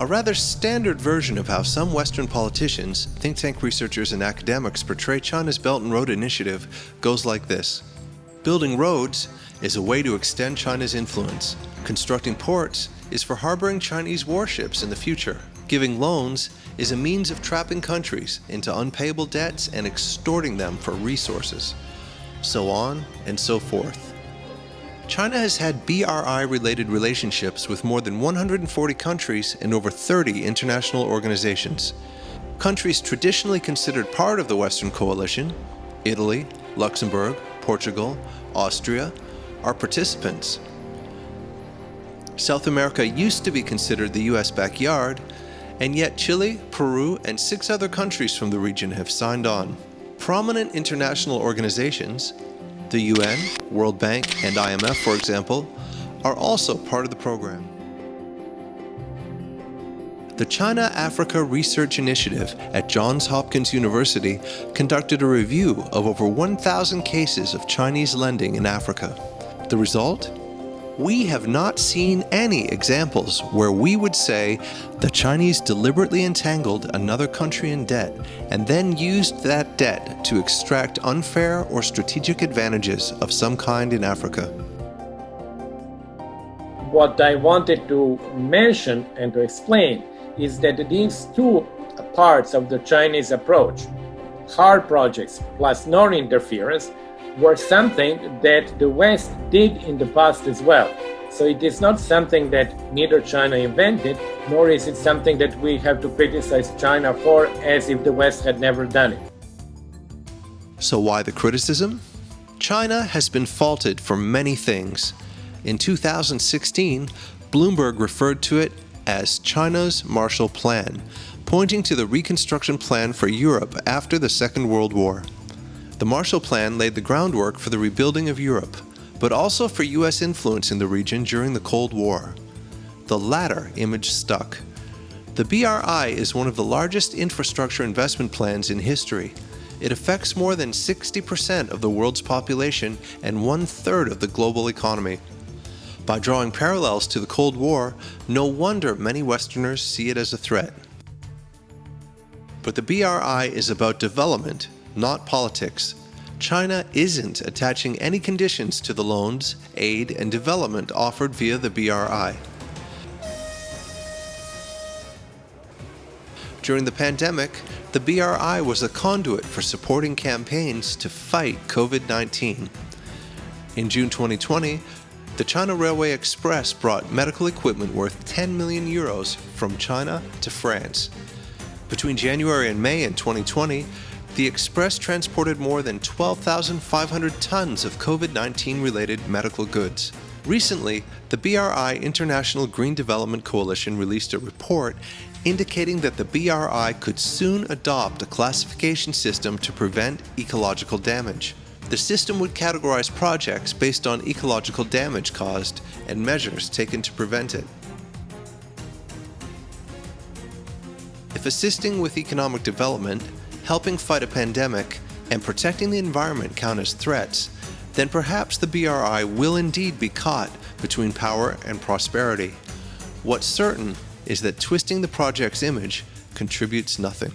A rather standard version of how some Western politicians, think tank researchers, and academics portray China's Belt and Road Initiative goes like this. Building roads is a way to extend China's influence. Constructing ports is for harboring Chinese warships in the future. Giving loans is a means of trapping countries into unpayable debts and extorting them for resources. So on and so forth. China has had BRI-related relationships with more than 140 countries and over 30 international organizations. Countries traditionally considered part of the Western coalition, Italy, Luxembourg, Portugal, Austria, are participants. South America used to be considered the US backyard, and yet Chile, Peru, and 6 other countries from the region have signed on. Prominent international organizations, the UN, World Bank, and IMF, for example, are also part of the program. The China-Africa Research Initiative at Johns Hopkins University conducted a review of over 1,000 cases of Chinese lending in Africa. The result? We have not seen any examples where we would say the Chinese deliberately entangled another country in debt and then used that debt to extract unfair or strategic advantages of some kind in Africa. What I wanted to mention and to explain is that these two parts of the Chinese approach, hard projects plus non-interference, were something that the West did in the past as well. So it is not something that neither China invented, nor is it something that we have to criticize China for as if the West had never done it. So why the criticism? China has been faulted for many things. In 2016, Bloomberg referred to it as China's Marshall Plan, pointing to the reconstruction plan for Europe after the Second World War. The Marshall Plan laid the groundwork for the rebuilding of Europe, but also for US influence in the region during the Cold War. The latter image stuck. The BRI is one of the largest infrastructure investment plans in history. It affects more than 60% of the world's population and 1/3 of the global economy. By drawing parallels to the Cold War, no wonder many Westerners see it as a threat. But the BRI is about development, not politics. China isn't attaching any conditions to the loans, aid, and development offered via the BRI. During the pandemic, the BRI was a conduit for supporting campaigns to fight COVID-19. In June 2020, the China Railway Express brought medical equipment worth 10 million euros from China to France. Between January and May in 2020, the Express transported more than 12,500 tons of COVID-19 related medical goods. Recently, the BRI International Green Development Coalition released a report indicating that the BRI could soon adopt a classification system to prevent ecological damage. The system would categorize projects based on ecological damage caused and measures taken to prevent it. If assisting with economic development, helping fight a pandemic, and protecting the environment count as threats, then perhaps the BRI will indeed be caught between power and prosperity. What's certain is that twisting the project's image contributes nothing.